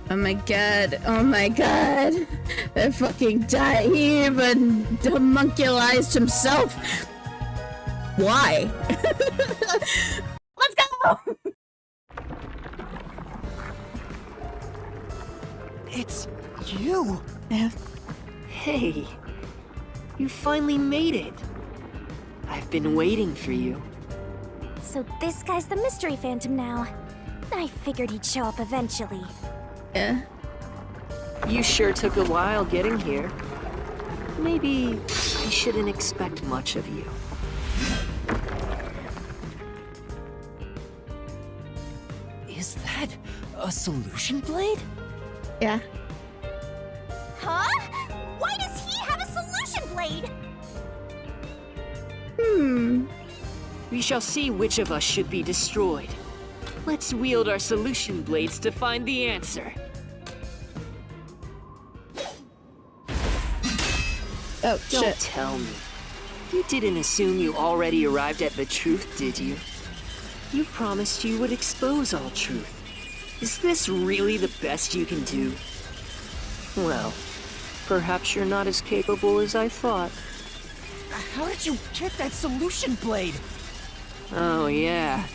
Oh my god, oh my god. That fucking died. He even homunculized himself. Why? Let's go! It's you! Yeah. Hey, you finally made it. I've been waiting for you. So this guy's the mystery phantom now. I figured he'd show up eventually. Yeah. You sure took a while getting here. Maybe I shouldn't expect much of you. Is that a solution blade? Yeah. Huh? Why does he have a solution blade? We shall see which of us should be destroyed. Let's wield our solution blades to find the answer. Oh, Don't shit. tell me. You didn't assume you already arrived at the truth, did you? You promised you would expose all truth. Is this really the best you can do? Well, perhaps you're not as capable as I thought. How did you get that solution blade? Oh yeah,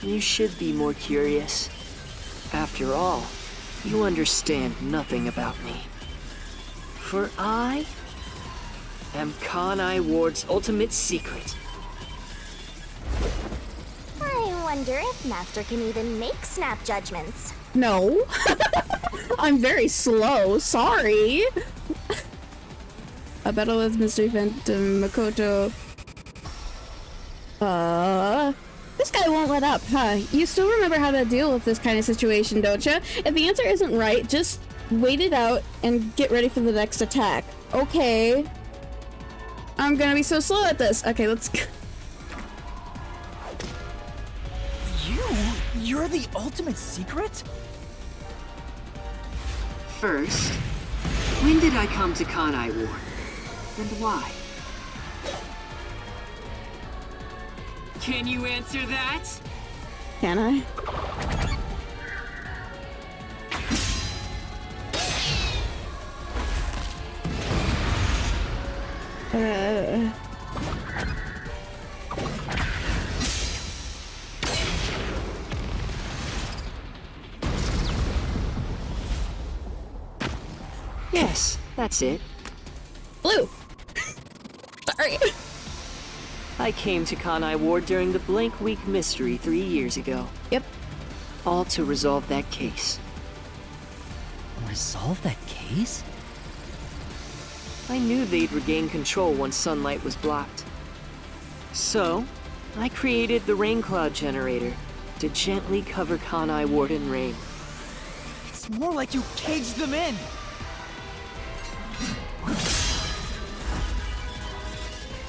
you should be more curious. After all, you understand nothing about me. For I am Kanai Ward's ultimate secret. I wonder if Master can even make snap judgments. No. I'm very slow, sorry. A battle with Mystery Phantom Makoto. This guy won't let up, huh? You still remember how to deal with this kind of situation, don't you? If the answer isn't right, just wait it out and get ready for the next attack. Okay. I'm gonna be so slow at this. Okay, let's go. You're the ultimate secret? First, when did I come to Kanai Ward? And why? Can you answer that? Can I? Yes, that's it. Blue. Sorry. I came to Kanai Ward during the Blank Week mystery 3 years ago. Yep. All to resolve that case. Resolve that case? I knew they'd regain control once sunlight was blocked. So, I created the rain cloud generator to gently cover Kanai Ward in rain. It's more like you caged them in!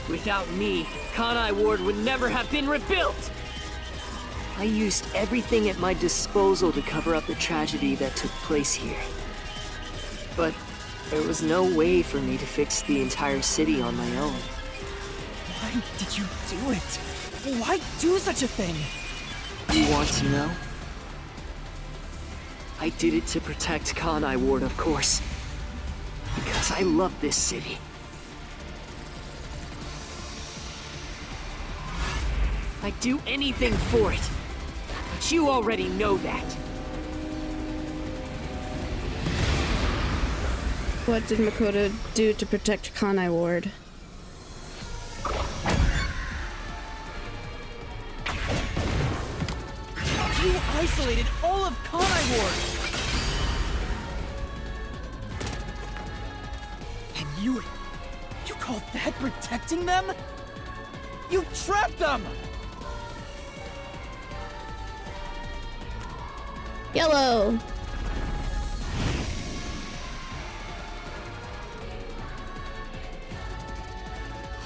Without me, Kanai Ward would never have been rebuilt! I used everything at my disposal to cover up the tragedy that took place here. But there was no way for me to fix the entire city on my own. Why did you do it? Why do such a thing? You want to know? I did it to protect Kanai Ward, of course. Because I love this city. I'd do anything for it. But you already know that. What did Makoto do to protect Kanai Ward? You isolated all of Kanai Ward! And you call that protecting them? You trapped them! Yellow!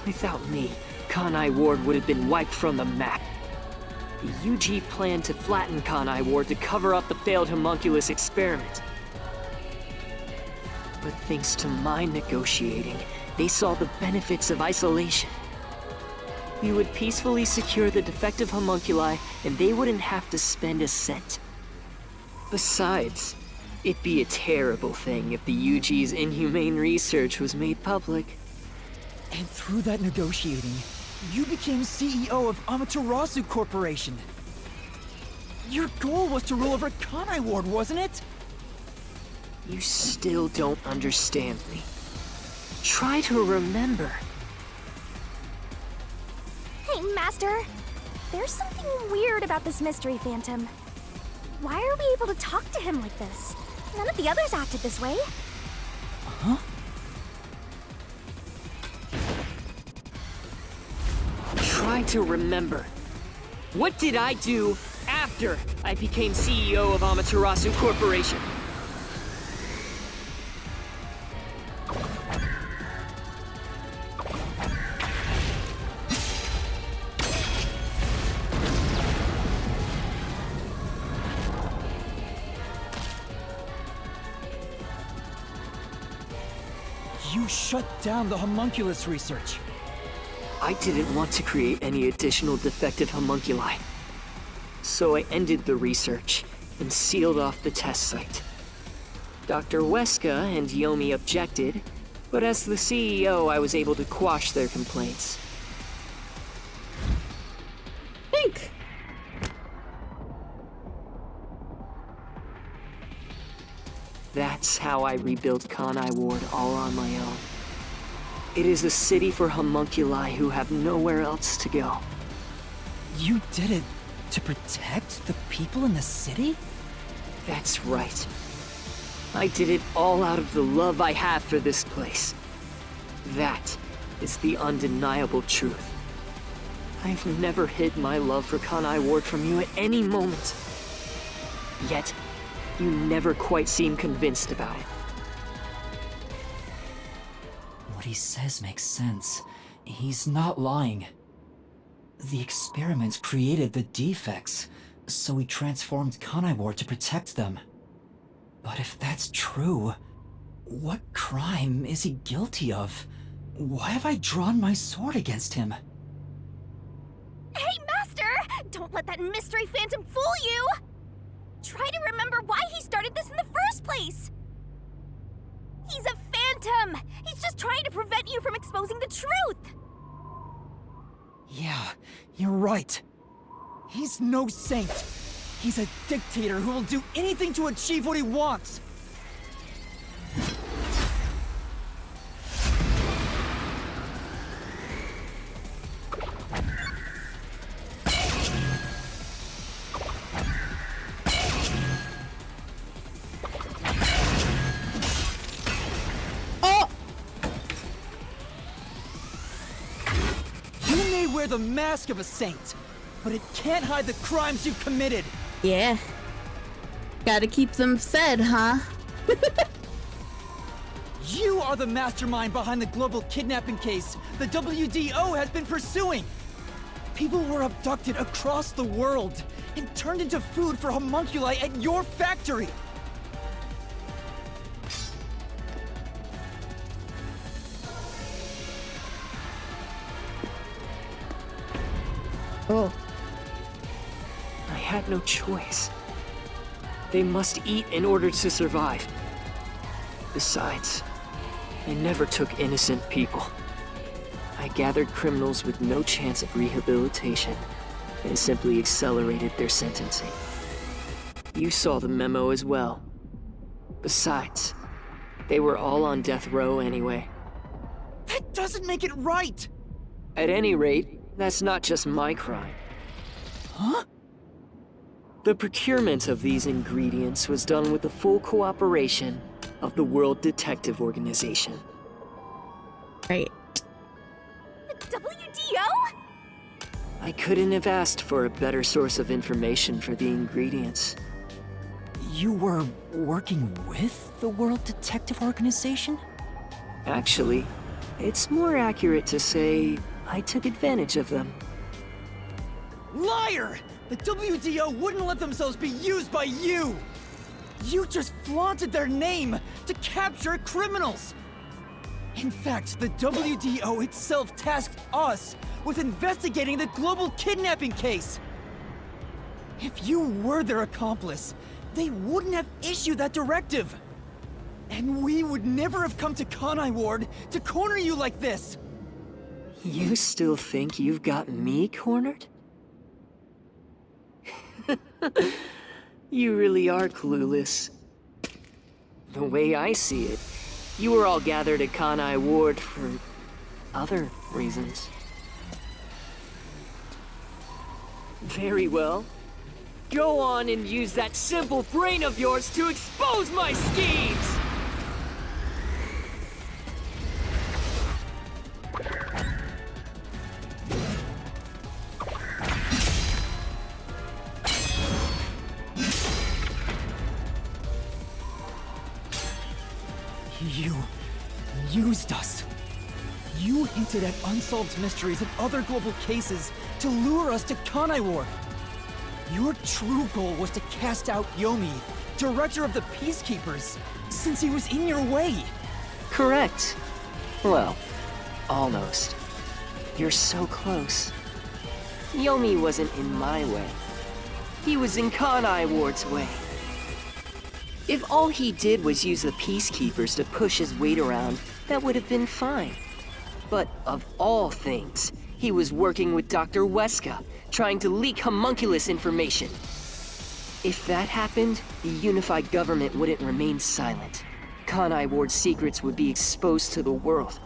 Without me, Kanai Ward would have been wiped from the map. The UG planned to flatten Kanai Ward to cover up the failed homunculus experiment. But thanks to my negotiating, they saw the benefits of isolation. We would peacefully secure the defective homunculi, and they wouldn't have to spend a cent. Besides, it'd be a terrible thing if the UG's inhumane research was made public. And through that negotiating, you became CEO of Amaterasu Corporation. Your goal was to rule over Kanai Ward, wasn't it? You still don't understand me. Try to remember. Hey, Master. There's something weird about this mystery phantom. Why are we able to talk to him like this? None of the others acted this way. Huh? Try to remember. What did I do after I became CEO of Amaterasu Corporation? You shut down the homunculus research. I didn't want to create any additional defective homunculi. So I ended the research and sealed off the test site. Dr. Weska and Yomi objected, but as the CEO, I was able to quash their complaints. Think. That's how I rebuilt Kanai Ward all on my own. It is a city for homunculi who have nowhere else to go. You did it to protect the people in the city? That's right. I did it all out of the love I have for this place. That is the undeniable truth. I've never hid my love for Kanai Ward from you at any moment. Yet, you never quite seem convinced about it. What he says makes sense. He's not lying. The experiments created the defects, so he transformed Kanai Ward to protect them. But if that's true, what crime is he guilty of? Why have I drawn my sword against him? Hey, Master! Don't let that mystery phantom fool you! Try to remember why he started this in the first place! He's a phantom! He's just trying to prevent you from exposing the truth! Yeah, you're right. He's no saint. He's a dictator who will do anything to achieve what he wants. You may wear the mask of a saint, but it can't hide the crimes you've committed. Yeah. Gotta keep them fed, huh? You are the mastermind behind the global kidnapping case the WDO has been pursuing. People were abducted across the world and turned into food for homunculi at your factory. Oh. I had no choice. They must eat in order to survive. Besides, I never took innocent people. I gathered criminals with no chance of rehabilitation and simply accelerated their sentencing. You saw the memo as well. Besides, they were all on death row anyway. That doesn't make it right! At any rate, that's not just my crime. Huh? The procurement of these ingredients was done with the full cooperation of the World Detective Organization. Right. The WDO? I couldn't have asked for a better source of information for the ingredients. You were working with the World Detective Organization? Actually, it's more accurate to say I took advantage of them. Liar! The WDO wouldn't let themselves be used by you! You just flaunted their name to capture criminals! In fact, the WDO itself tasked us with investigating the global kidnapping case! If you were their accomplice, they wouldn't have issued that directive. And we would never have come to Kanai Ward to corner you like this. You still think you've got me cornered? You really are clueless. The way I see it, you were all gathered at Kanai Ward for other reasons. Very well. Go on and use that simple brain of yours to expose my schemes! You used us. You hinted at unsolved mysteries and other global cases to lure us to Kanai Ward. Your true goal was to cast out Yomi, director of the Peacekeepers, since he was in your way. Correct. Well, almost. You're so close. Yomi wasn't in my way. He was in Kanai Ward's way. If all he did was use the Peacekeepers to push his weight around, that would have been fine. But of all things, he was working with Dr. Weska, trying to leak homunculus information. If that happened, the unified government wouldn't remain silent. Kanai Ward's secrets would be exposed to the world.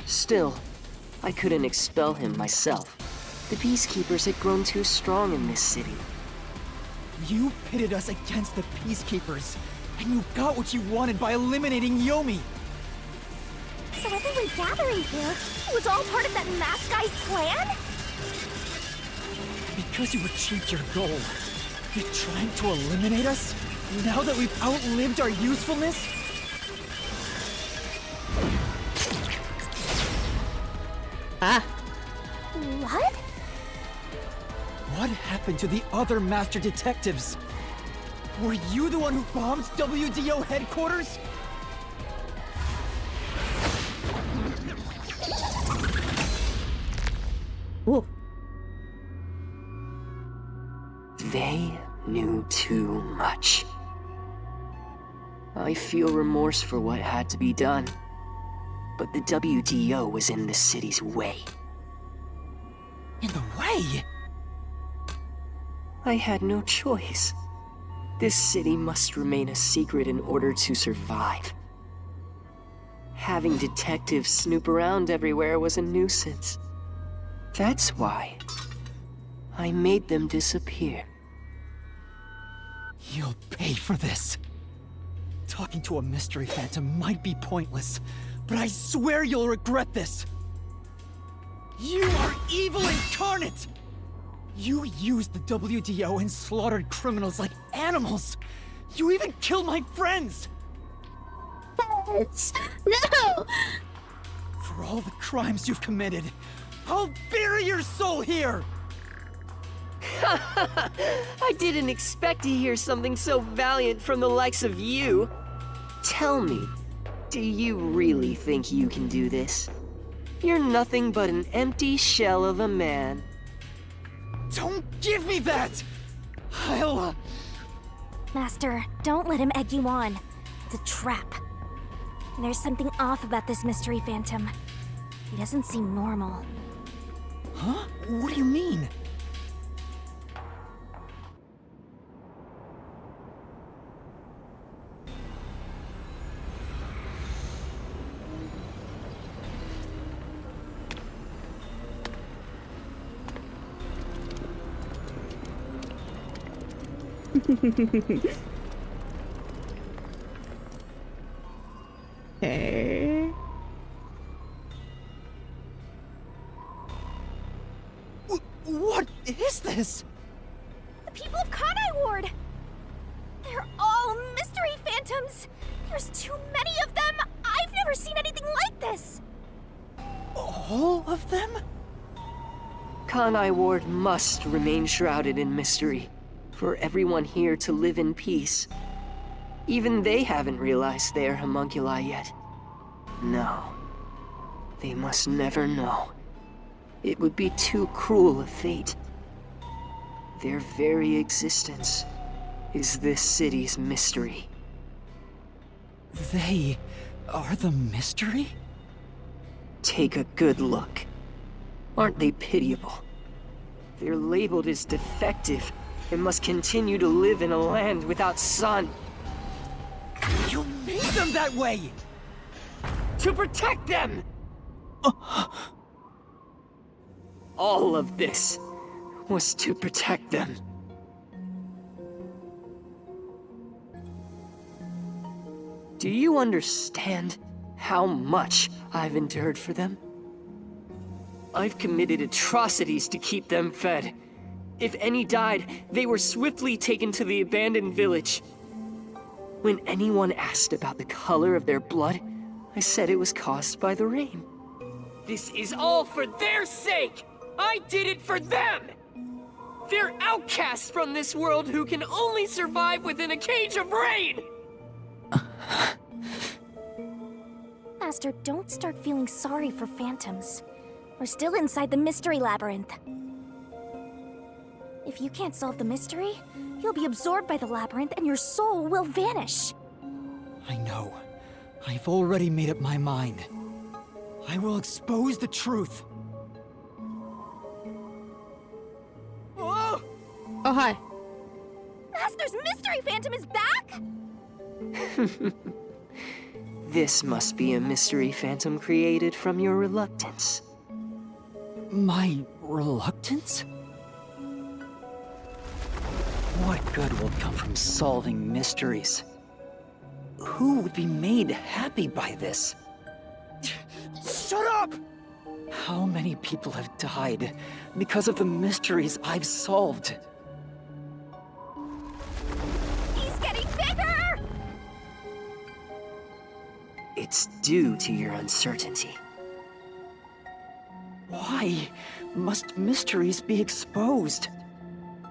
Still, I couldn't expel him myself. The Peacekeepers had grown too strong in this city. You pitted us against the Peacekeepers, and you got what you wanted by eliminating Yomi. So everyone gathering here was all part of that masked guy's plan? Because you achieved your goal, you're trying to eliminate us? Now that we've outlived our usefulness? What? What happened to the other master detectives? Were you the one who bombed WDO headquarters? Whoa. They knew too much. I feel remorse for what had to be done, but the WDO was in the city's way. In the way? I had no choice. This city must remain a secret in order to survive. Having detectives snoop around everywhere was a nuisance. That's why I made them disappear. You'll pay for this. Talking to a mystery phantom might be pointless, but I swear you'll regret this. You are evil incarnate! You used the WDO and slaughtered criminals like animals! You even killed my friends! No! For all the crimes you've committed, I'll bury your soul here! I didn't expect to hear something so valiant from the likes of you. Tell me, do you really think you can do this? You're nothing but an empty shell of a man. Don't give me that! I'll... Master, don't let him egg you on. It's a trap. There's something off about this mystery phantom. He doesn't seem normal. Huh? What do you mean? Hey. What is this? The people of Kanai Ward! They're all mystery phantoms! There's too many of them! I've never seen anything like this! All of them? Kanai Ward must remain shrouded in mystery, for everyone here to live in peace. Even they haven't realized they are homunculi yet. No. They must never know. It would be too cruel a fate. Their very existence is this city's mystery. They are the mystery? Take a good look. Aren't they pitiable? They're labeled as defective and must continue to live in a land without sun. You made them that way! To protect them! All of this was to protect them. Do you understand how much I've endured for them? I've committed atrocities to keep them fed. If any died, they were swiftly taken to the abandoned village. When anyone asked about the color of their blood, I said it was caused by the rain. This is all for their sake! I did it for them! They're outcasts from this world who can only survive within a cage of rain! Master, don't start feeling sorry for phantoms. We're still inside the mystery labyrinth. If you can't solve the mystery, you'll be absorbed by the labyrinth and your soul will vanish. I know. I've already made up my mind. I will expose the truth. Oh! Oh, hi. Master's mystery phantom is back? This must be a mystery phantom created from your reluctance. My reluctance? What good will come from solving mysteries? Who would be made happy by this? Shut up! How many people have died because of the mysteries I've solved? He's getting bigger! It's due to your uncertainty. Why must mysteries be exposed?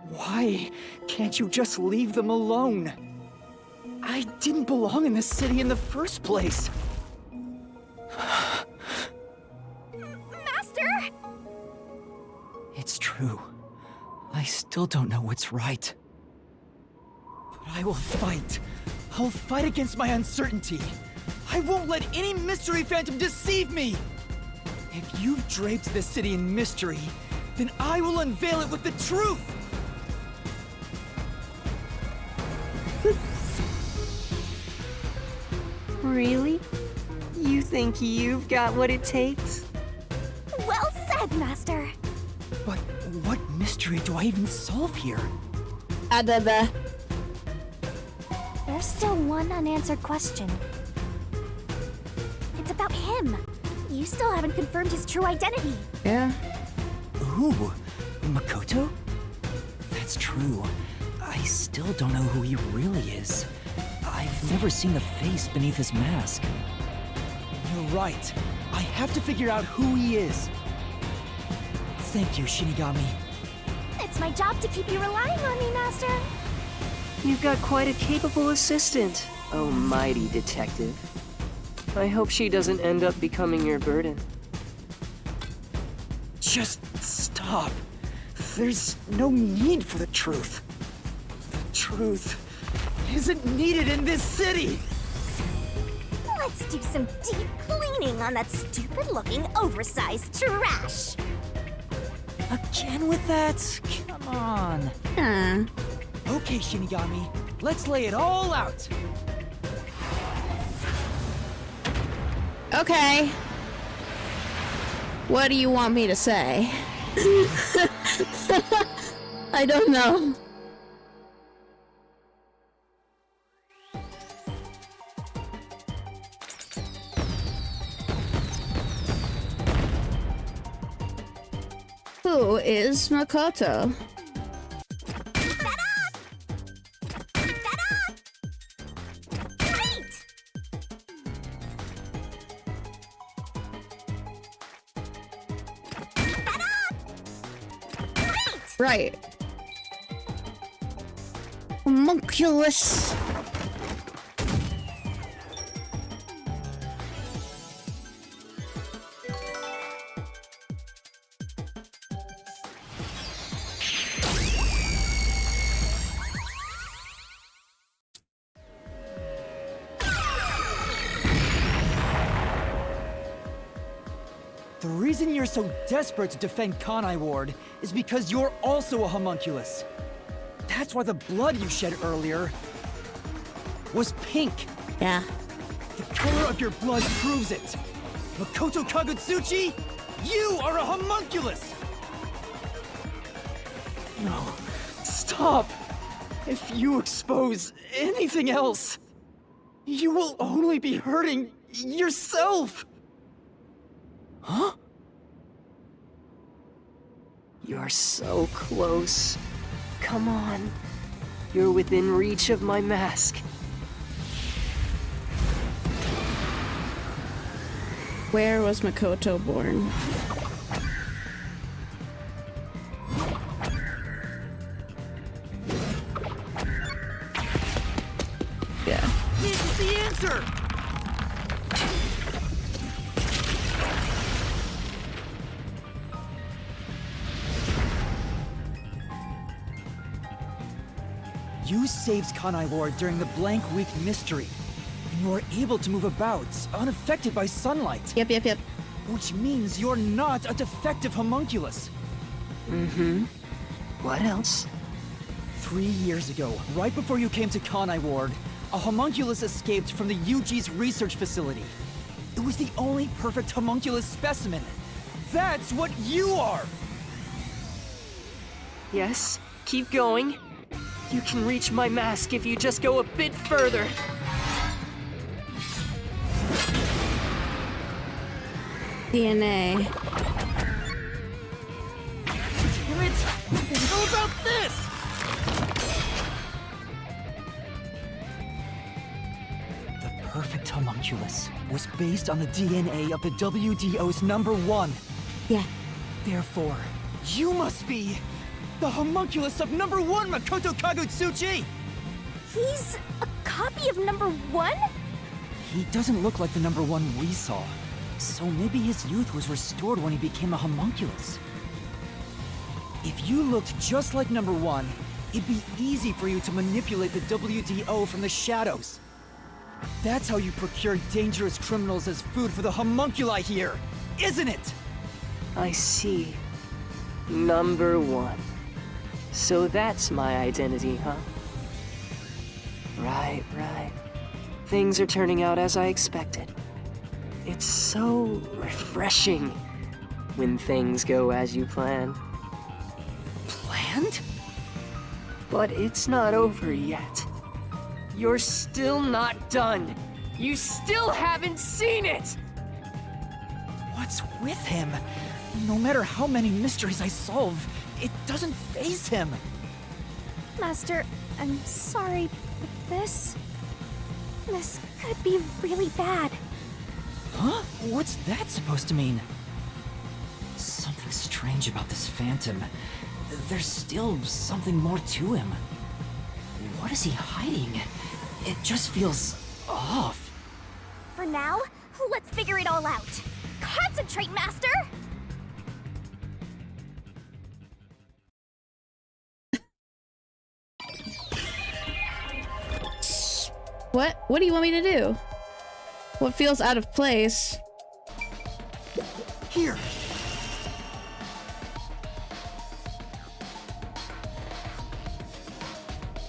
Why can't you just leave them alone? I didn't belong in this city in the first place. Master! It's true. I still don't know what's right. But I will fight. I'll fight against my uncertainty. I won't let any mystery phantom deceive me! If you've draped this city in mystery, then I will unveil it with the truth! Really? You think you've got what it takes? Well said, Master. But what mystery do I even solve here? Adada. There's still one unanswered question. It's about him. You still haven't confirmed his true identity. Yeah. Ooh, Makoto? That's true. I still don't know who he really is. I've never seen the face beneath his mask. You're right. I have to figure out who he is. Thank you, Shinigami. It's my job to keep you relying on me, Master. You've got quite a capable assistant, oh mighty detective. I hope she doesn't end up becoming your burden. Just stop. There's no need for the truth. The truth isn't needed in this city! Let's do some deep cleaning on that stupid-looking, oversized trash. Again with that? Come on. Okay, Shinigami, let's lay it all out! Okay. What do you want me to say? I don't know. Who is Makoto? Keep that up! Keep that up! Great! Keep that up! Great! Right. Homunculus. The reason you're so desperate to defend Kanai Ward is because you're also a homunculus. That's why the blood you shed earlier was pink. Yeah. The color of your blood proves it. Makoto Kagutsuchi, you are a homunculus! No, stop! If you expose anything else, you will only be hurting yourself! Huh? You're so close. Come on. You're within reach of my mask. Where was Makoto born? Yeah. This is the answer! You saved Kanai Ward during the Blank Week mystery, and you were able to move about, unaffected by sunlight. Yep. Which means you're not a defective homunculus. Mm-hmm. What else? 3 years ago, right before you came to Kanai Ward, a homunculus escaped from the UG's research facility. It was the only perfect homunculus specimen. That's what you are! Yes, keep going. You can reach my mask if you just go a bit further. DNA. Damn it! How about this? The perfect homunculus was based on the DNA of the WDO's #1. Yeah. Therefore, you must be the homunculus of #1 Makoto Kagutsuchi! He's a copy of #1? He doesn't look like the #1 we saw. So maybe his youth was restored when he became a homunculus. If you looked just like #1, it'd be easy for you to manipulate the WDO from the shadows. That's how you procure dangerous criminals as food for the homunculi here, isn't it? I see. #1. So that's my identity, huh? Right. Things are turning out as I expected. It's so refreshing when things go as you plan. Planned? But it's not over yet. You're still not done. You still haven't seen it! What's with him? No matter how many mysteries I solve, it doesn't faze him. Master, I'm sorry, but this could be really bad. Huh? What's that supposed to mean? Something strange about this phantom. There's still something more to him. What is he hiding? It just feels off. For now, let's figure it all out. Concentrate, Master! What do you want me to do? What feels out of place? Here.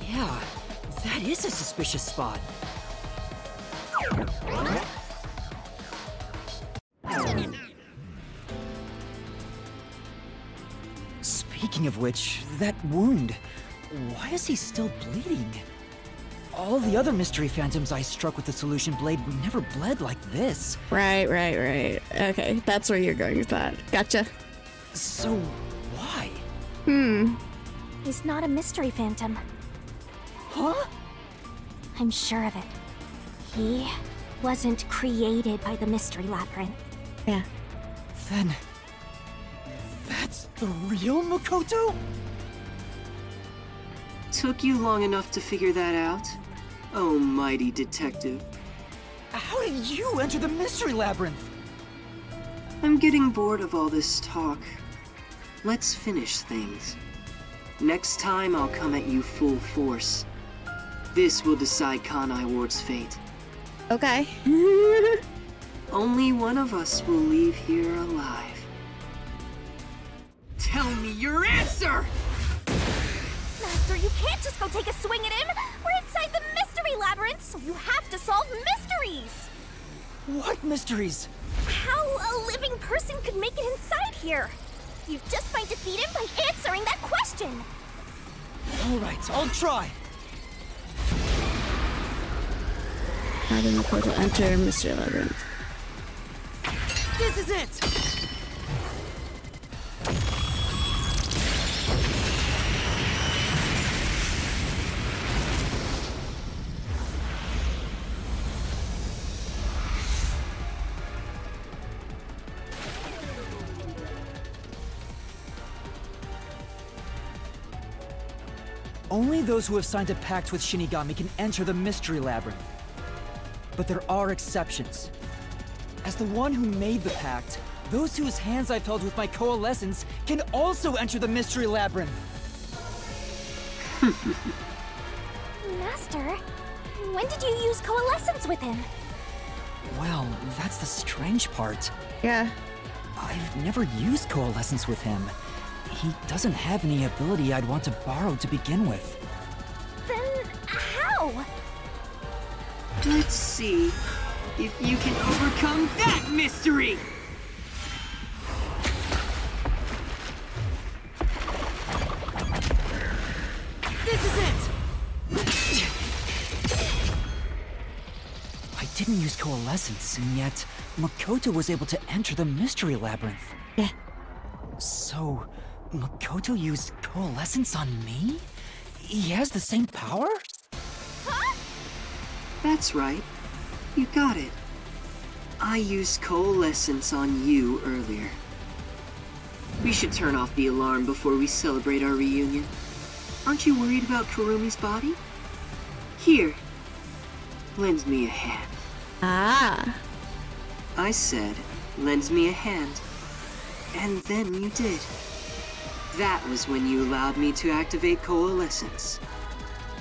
Yeah, that is a suspicious spot. Speaking of which, that wound, why is he still bleeding? All the other mystery phantoms I struck with the solution blade never bled like this. Right. Okay, that's where you're going with that. Gotcha. So, why? He's not a mystery phantom. Huh? I'm sure of it. He wasn't created by the Mystery Labyrinth. Yeah. Then... that's the real Makoto? Took you long enough to figure that out? Oh, mighty detective. How did you enter the Mystery Labyrinth? I'm getting bored of all this talk. Let's finish things. Next time I'll come at you full force. This will decide Kanai Ward's fate. Okay. Only one of us will leave here alive. Tell me your answer! Master, you can't just go take a swing at him! We're inside the mystery labyrinth, so you have to solve mysteries! What mysteries? How a living person could make it inside here? You just might defeat him by answering that question! Alright, I'll try. How did Makoto enter Mystery Labyrinth? This is it! Only those who have signed a pact with Shinigami can enter the Mystery Labyrinth. But there are exceptions. As the one who made the pact, those whose hands I've held with my coalescence can also enter the Mystery Labyrinth. Master, when did you use coalescence with him? Well, that's the strange part. Yeah. I've never used coalescence with him. He doesn't have any ability I'd want to borrow to begin with. Then how? Let's see if you can overcome that mystery! This is it! I didn't use coalescence, and yet Makoto was able to enter the Mystery Labyrinth. Yeah. So, Makoto used coalescence on me? He has the same power? Huh? That's right. You got it. I used coalescence on you earlier. We should turn off the alarm before we celebrate our reunion. Aren't you worried about Kurumi's body? Here. Lend me a hand. Ah. I said, lend me a hand. And then you did. That was when you allowed me to activate coalescence.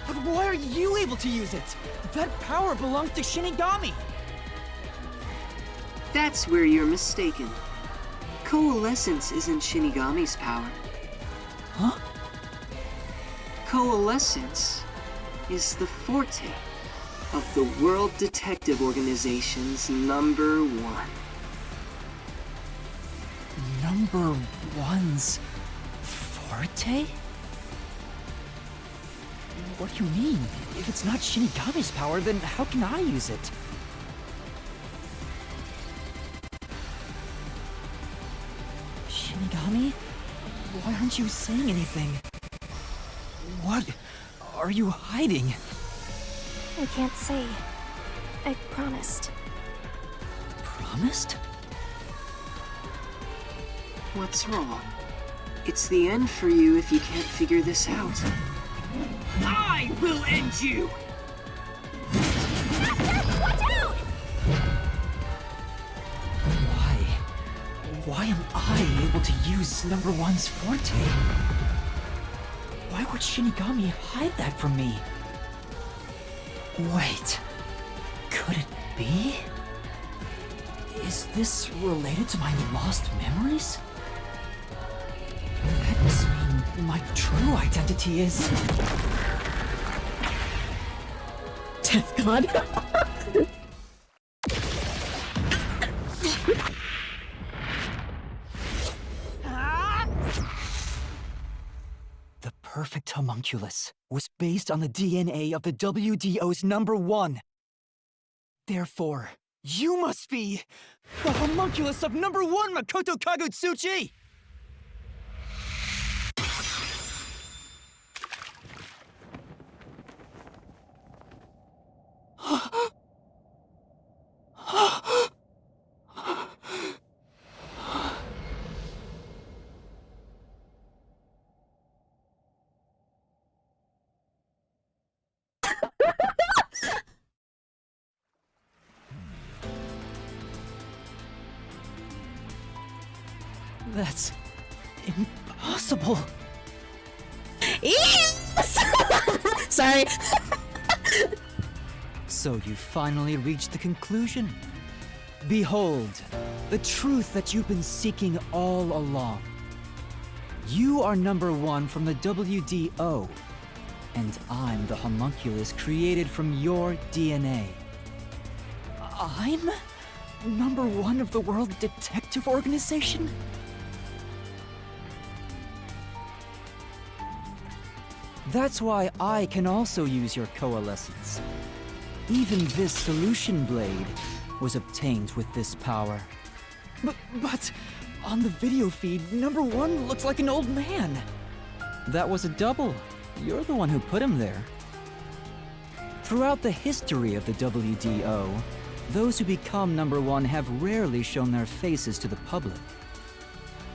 But why are you able to use it? That power belongs to Shinigami! That's where you're mistaken. Coalescence isn't Shinigami's power. Huh? Coalescence is the forte of the World Detective Organization's #1. Number one's forte? What do you mean? If it's not Shinigami's power, then how can I use it? Shinigami? Why aren't you saying anything? What are you hiding? I can't say. I promised. Promised? What's wrong? It's the end for you if you can't figure this out. I will end you! Master, watch out! Why am I able to use number one's forte? Why would Shinigami hide that from me? Wait, could it be? Is this related to my lost memories? That must mean my true identity is... Death God. The perfect homunculus was based on the DNA of the WDO's #1. Therefore, you must be the homunculus of #1 Makoto Kagutsuchi! That's impossible. Yes! Sorry. So you finally reached the conclusion. Behold, the truth that you've been seeking all along. You are number one from the WDO, and I'm the homunculus created from your DNA. I'm number one of the World Detective Organization? That's why I can also use your coalescence. Even this solution blade was obtained with this power. But on the video feed, number one looks like an old man. That was a double. You're the one who put him there. Throughout the history of the WDO, those who become number one have rarely shown their faces to the public.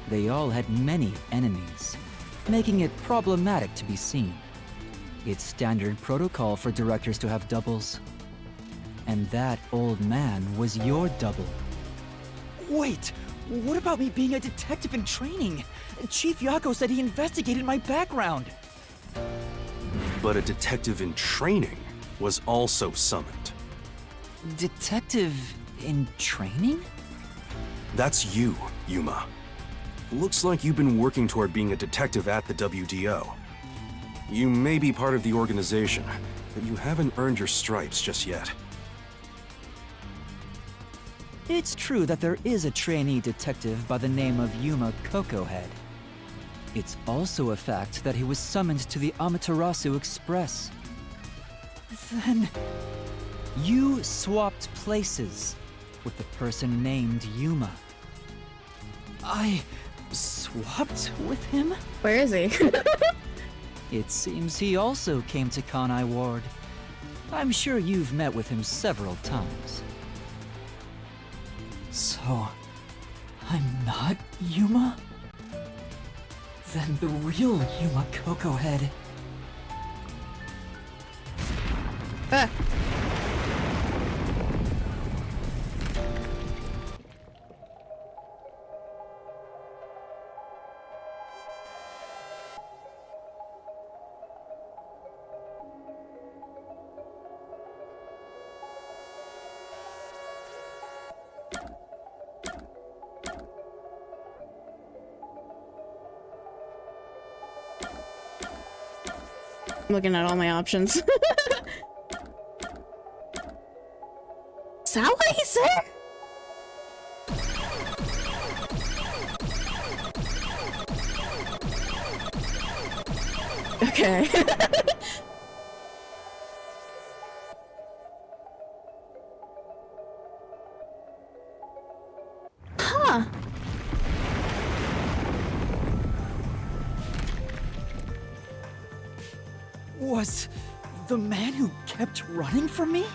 They all had many enemies, making it problematic to be seen. It's standard protocol for directors to have doubles. And that old man was your double. Wait, what about me being a detective in training? Chief Yako said he investigated my background. But a detective in training was also summoned. Detective in training? That's you, Yuma. Looks like you've been working toward being a detective at the WDO. You may be part of the organization, but you haven't earned your stripes just yet. It's true that there is a trainee detective by the name of Yuma Cocohead. It's also a fact that he was summoned to the Amaterasu Express. Then you swapped places with the person named Yuma. I swapped with him? Where is he? It seems he also came to Kanai Ward. I'm sure you've met with him several times. So, I'm not Yuma? Then the real Yuma Cocohead. Ah. I'm looking at all my options. Is that what he said? Okay. Huh. Was the man who kept running from me?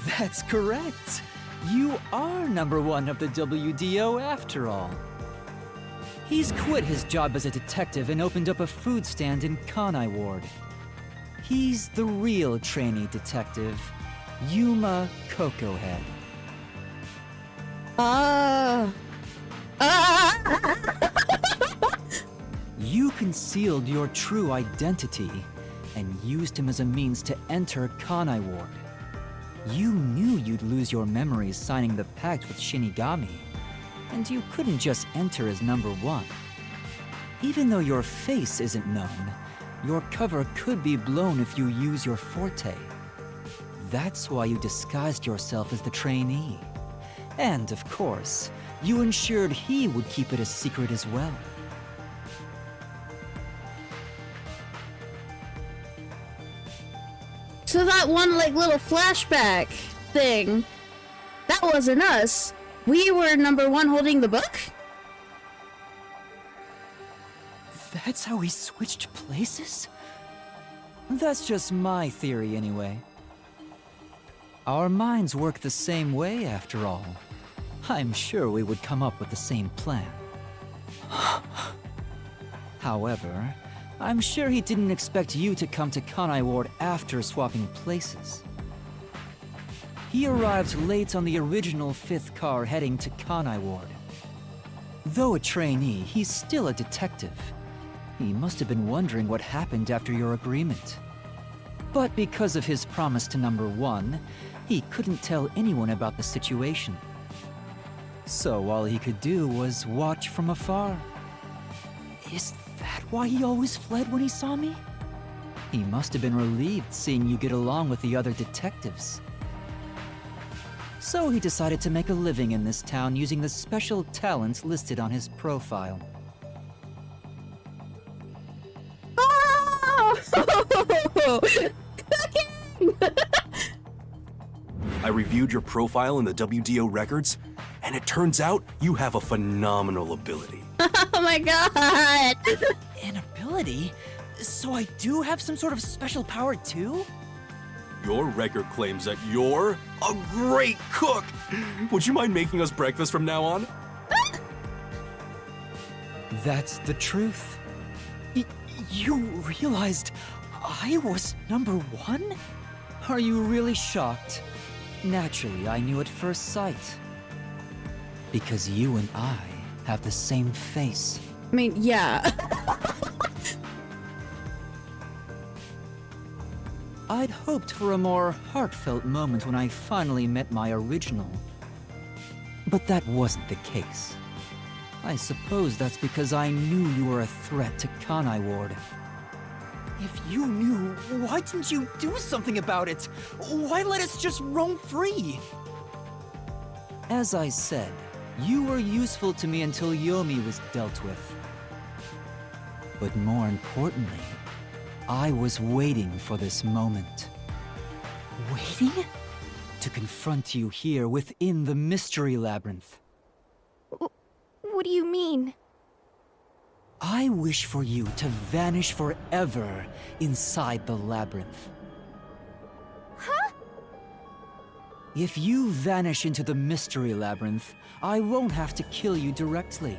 That's correct. You are number one of the WDO after all. He's quit his job as a detective and opened up a food stand in Kanai Ward. He's the real trainee detective, Yuma Cocohead. You concealed your true identity and used him as a means to enter Kanai Ward. You knew you'd lose your memories signing the pact with Shinigami, and you couldn't just enter as number one. Even though your face isn't known, your cover could be blown if you use your forte. That's why you disguised yourself as the trainee. And, of course, you ensured he would keep it a secret as well. So that one, like, little flashback thing, that wasn't us. We were number one holding the book? That's how we switched places? That's just my theory anyway. Our minds work the same way after all. I'm sure we would come up with the same plan. However, I'm sure he didn't expect you to come to Kanai Ward after swapping places. He arrived late on the original 5th car heading to Kanai Ward. Though a trainee, he's still a detective. He must have been wondering what happened after your agreement. But because of his promise to number one, he couldn't tell anyone about the situation. So all he could do was watch from afar. Is that why he always fled when he saw me? He must have been relieved seeing you get along with the other detectives. So he decided to make a living in this town using the special talents listed on his profile. Oh! I reviewed your profile in the WDO records, and it turns out you have a phenomenal ability. Oh my god! An ability? So I do have some sort of special power too? Your record claims that you're a great cook. Would you mind making us breakfast from now on? That's the truth. You realized I was #1? Are you really shocked? Naturally, I knew at first sight. Because you and I have the same face. I mean, yeah. I'd hoped for a more heartfelt moment when I finally met my original. But that wasn't the case. I suppose that's because I knew you were a threat to Kanai Ward. If you knew, why didn't you do something about it? Why let us just roam free? As I said, you were useful to me until Yomi was dealt with. But more importantly, I was waiting for this moment. Waiting? To confront you here within the Mystery Labyrinth. What do you mean? I wish for you to vanish forever inside the labyrinth. Huh? If you vanish into the Mystery Labyrinth, I won't have to kill you directly,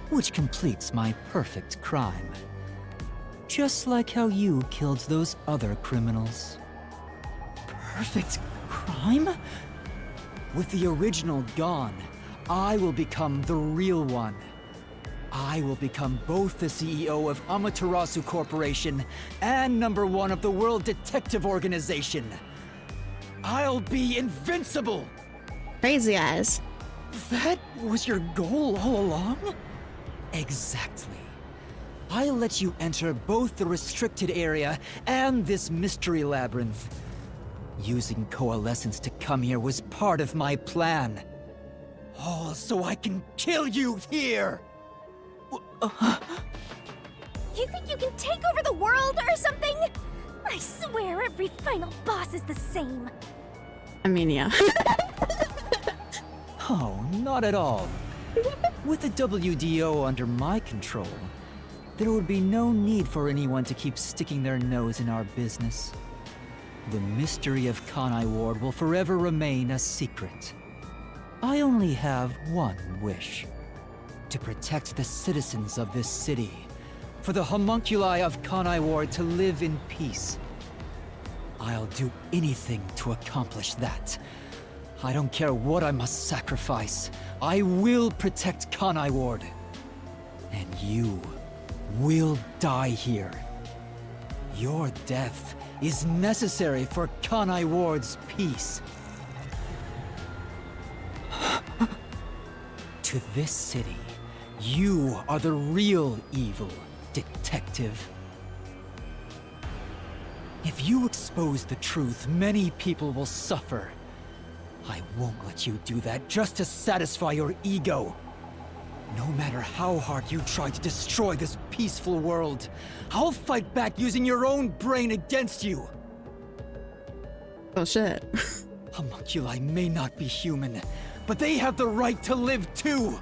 which completes my perfect crime. Just like how you killed those other criminals. Perfect crime? With the original gone, I will become the real one. I will become both the CEO of Amaterasu Corporation and #1 of the World Detective Organization. I'll be invincible! Crazy eyes. That was your goal all along? Exactly. I let you enter both the restricted area and this mystery labyrinth. Using Coalescence to come here was part of my plan. All so I can kill you here! You think you can take over the world or something? I swear every final boss is the same. I mean, yeah. Oh, not at all. With the WDO under my control, there would be no need for anyone to keep sticking their nose in our business. The mystery of Kanai Ward will forever remain a secret. I only have one wish. To protect the citizens of this city. For the homunculi of Kanai Ward to live in peace. I'll do anything to accomplish that. I don't care what I must sacrifice. I will protect Kanai Ward. And you will die here. Your death is necessary for Kanai Ward's peace. To this city, you are the real evil, detective. If you expose the truth, many people will suffer. I won't let you do that just to satisfy your ego. No matter how hard you try to destroy this peaceful world, I'll fight back using your own brain against you. Oh shit. Homunculi may not be human, but they have the right to live too.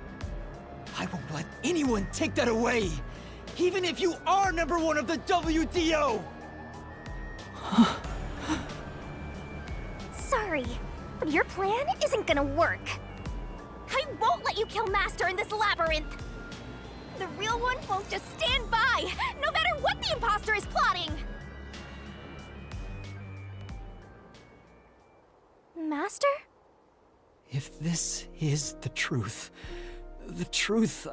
I won't let anyone take that away, even if you are #1 of the WDO! Sorry, but your plan isn't gonna work. I won't let you kill Master in this labyrinth. The real one won't just stand by, no matter what the imposter is plotting. Master? If this is the truth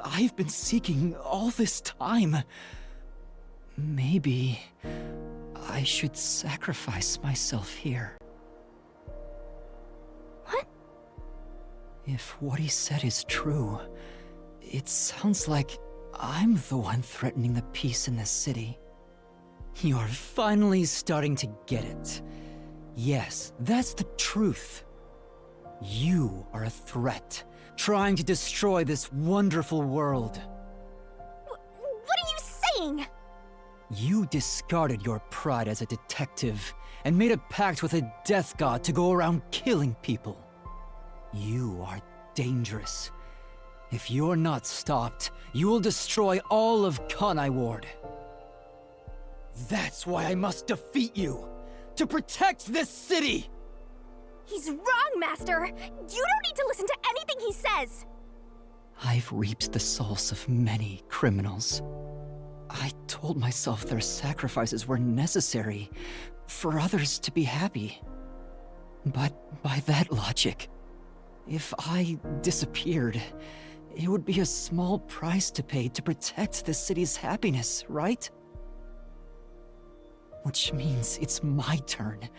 I've been seeking all this time, maybe I should sacrifice myself here. What? If what he said is true, it sounds like I'm the one threatening the peace in this city. You're finally starting to get it. Yes, that's the truth. You are a threat, trying to destroy this wonderful world. What are you saying? You discarded your pride as a detective and made a pact with a death god to go around killing people. You are dangerous. If you're not stopped, you will destroy all of Kanai Ward. That's why I must defeat you! To protect this city! He's wrong, Master! You don't need to listen to anything he says! I've reaped the souls of many criminals. I told myself their sacrifices were necessary for others to be happy. But by that logic, if I disappeared, it would be a small price to pay to protect the city's happiness, right? Which means it's my turn.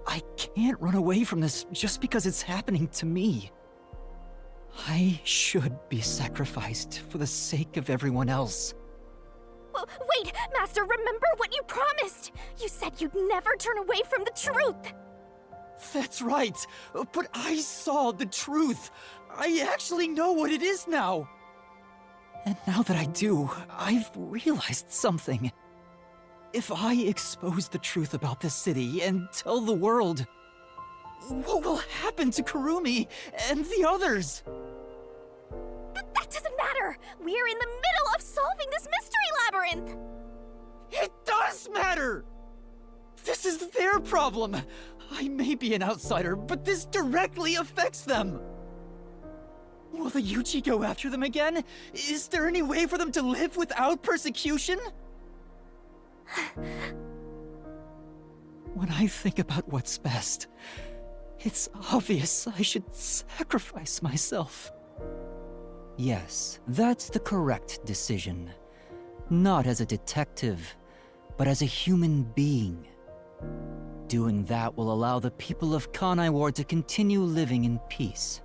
I can't run away from this just because it's happening to me. I should be sacrificed for the sake of everyone else. Wait, Master, remember what you promised! You said you'd never turn away from the truth! That's right, but I saw the truth. I actually know what it is now. And now that I do, I've realized something. If I expose the truth about this city and tell the world, What will happen to Kurumi and the others? That doesn't matter! We're in the middle of solving this mystery labyrinth! It does matter! This is their problem. I may be an outsider, but this directly affects them. Will the Yuchi go after them again? Is there any way for them to live without persecution? when I think about what's best, it's obvious I should sacrifice myself. Yes, that's the correct decision. Not as a detective, but as a human being. Doing that will allow the people of Kanai Ward to continue living in peace.